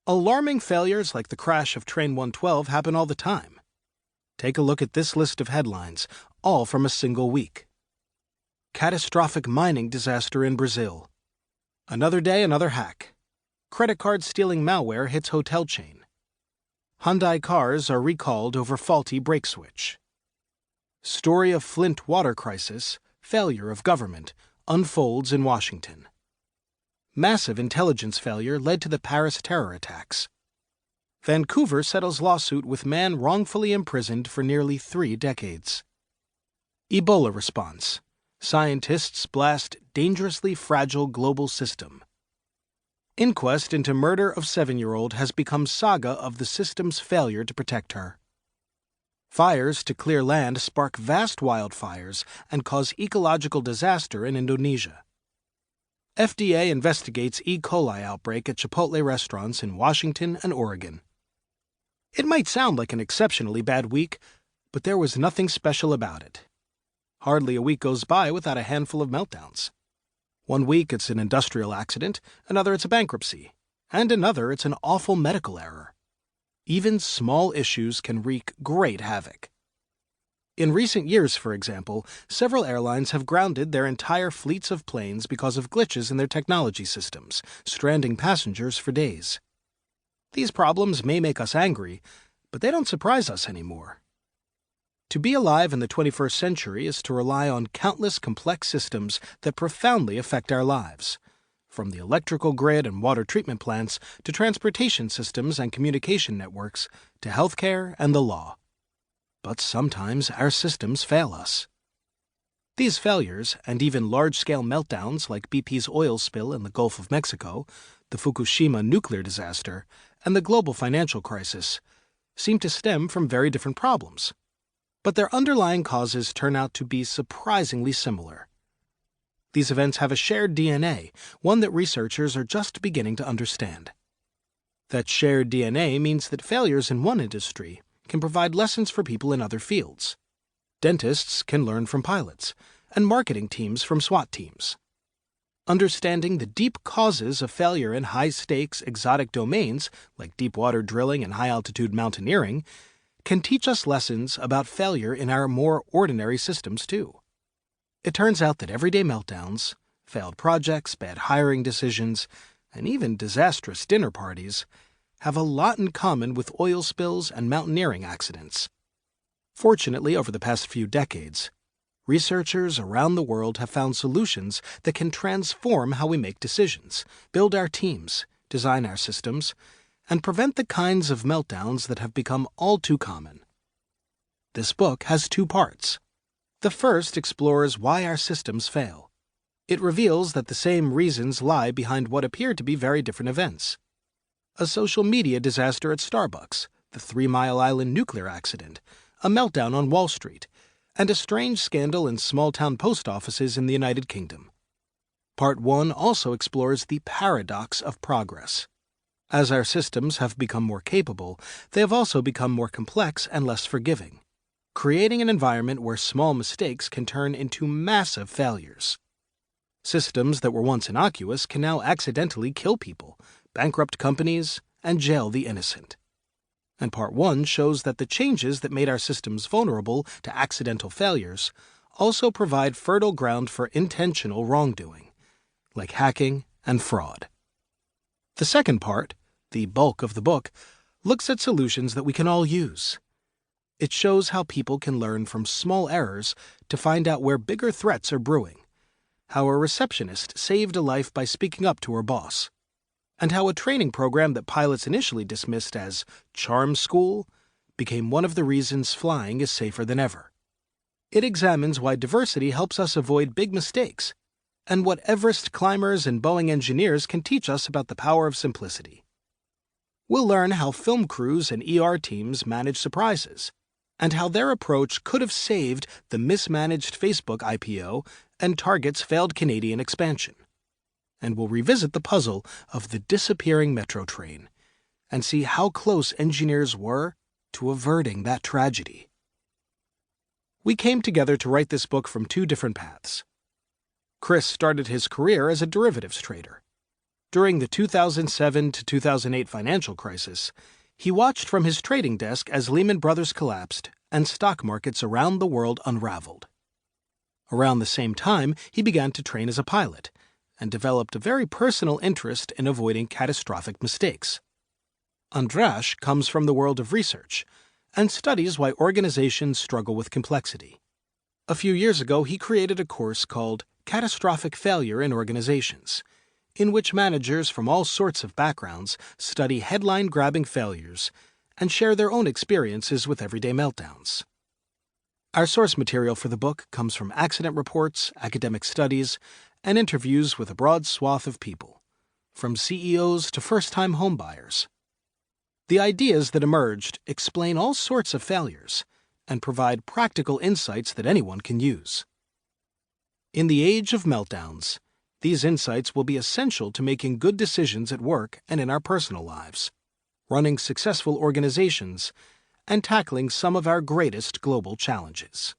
Alarming failures like the crash of Train 112 happen all the time. Take a look at this list of headlines, all from a single week. Catastrophic mining disaster in Brazil. Another day, another hack. Credit card stealing malware hits hotel chain. Hyundai cars are recalled over faulty brake switch. Story of Flint water crisis, failure of government, unfolds in Washington. Massive intelligence failure led to the Paris terror attacks. Vancouver settles lawsuit with man wrongfully imprisoned for nearly 3 decades. Ebola response. Scientists blast dangerously fragile global system. Inquest into murder of 7-year-old has become saga of the system's failure to protect her. Fires to clear land spark vast wildfires and cause ecological disaster in Indonesia. FDA investigates E. coli outbreak at Chipotle restaurants in Washington and Oregon. It might sound like an exceptionally bad week, but there was nothing special about it. Hardly a week goes by without a handful of meltdowns. One week it's an industrial accident, another it's a bankruptcy, and another it's an awful medical error. Even small issues can wreak great havoc. In recent years, for example, several airlines have grounded their entire fleets of planes because of glitches in their technology systems, stranding passengers for days. These problems may make us angry, but they don't surprise us anymore. To be alive in the 21st century is to rely on countless complex systems that profoundly affect our lives, from the electrical grid and water treatment plants to transportation systems and communication networks to healthcare and the law. But sometimes our systems fail us. These failures, and even large-scale meltdowns like BP's oil spill in the Gulf of Mexico, the Fukushima nuclear disaster, and the global financial crisis, seem to stem from very different problems. But their underlying causes turn out to be surprisingly similar. These events have a shared DNA, one that researchers are just beginning to understand. That shared DNA means that failures in one industry can provide lessons for people in other fields. Dentists can learn from pilots, and marketing teams from SWAT teams. Understanding the deep causes of failure in high-stakes, exotic domains, like deep-water drilling and high-altitude mountaineering, can teach us lessons about failure in our more ordinary systems, too. It turns out that everyday meltdowns, failed projects, bad hiring decisions, and even disastrous dinner parties have a lot in common with oil spills and mountaineering accidents. Fortunately, over the past few decades, researchers around the world have found solutions that can transform how we make decisions, build our teams, design our systems, and prevent the kinds of meltdowns that have become all too common. This book has 2 parts. The first explores why our systems fail. It reveals that the same reasons lie behind what appear to be very different events. A social media disaster at Starbucks, the 3 Mile Island nuclear accident, a meltdown on Wall Street, and a strange scandal in small-town post offices in the United Kingdom. Part 1 also explores the paradox of progress. As our systems have become more capable, they have also become more complex and less forgiving, creating an environment where small mistakes can turn into massive failures. Systems that were once innocuous can now accidentally kill people, bankrupt companies, and jail the innocent. And Part 1 shows that the changes that made our systems vulnerable to accidental failures also provide fertile ground for intentional wrongdoing, like hacking and fraud. The second part, the bulk of the book, looks at solutions that we can all use. It shows how people can learn from small errors to find out where bigger threats are brewing, how a receptionist saved a life by speaking up to her boss, and how a training program that pilots initially dismissed as charm school became one of the reasons flying is safer than ever. It examines why diversity helps us avoid big mistakes, and what Everest climbers and Boeing engineers can teach us about the power of simplicity. We'll learn how film crews and ER teams manage surprises, and how their approach could have saved the mismanaged Facebook IPO and Target's failed Canadian expansion. And we'll revisit the puzzle of the disappearing metro train and see how close engineers were to averting that tragedy. We came together to write this book from 2 different paths. Chris started his career as a derivatives trader. During the 2007 to 2008 financial crisis, he watched from his trading desk as Lehman Brothers collapsed and stock markets around the world unraveled. Around the same time, he began to train as a pilot and developed a very personal interest in avoiding catastrophic mistakes. András comes from the world of research and studies why organizations struggle with complexity. A few years ago, he created a course called Catastrophic Failure in Organizations, in which managers from all sorts of backgrounds study headline-grabbing failures and share their own experiences with everyday meltdowns. Our source material for the book comes from accident reports, academic studies, and interviews with a broad swath of people, from CEOs to first-time homebuyers. The ideas that emerged explain all sorts of failures and provide practical insights that anyone can use. In the age of meltdowns, these insights will be essential to making good decisions at work and in our personal lives, running successful organizations, and tackling some of our greatest global challenges.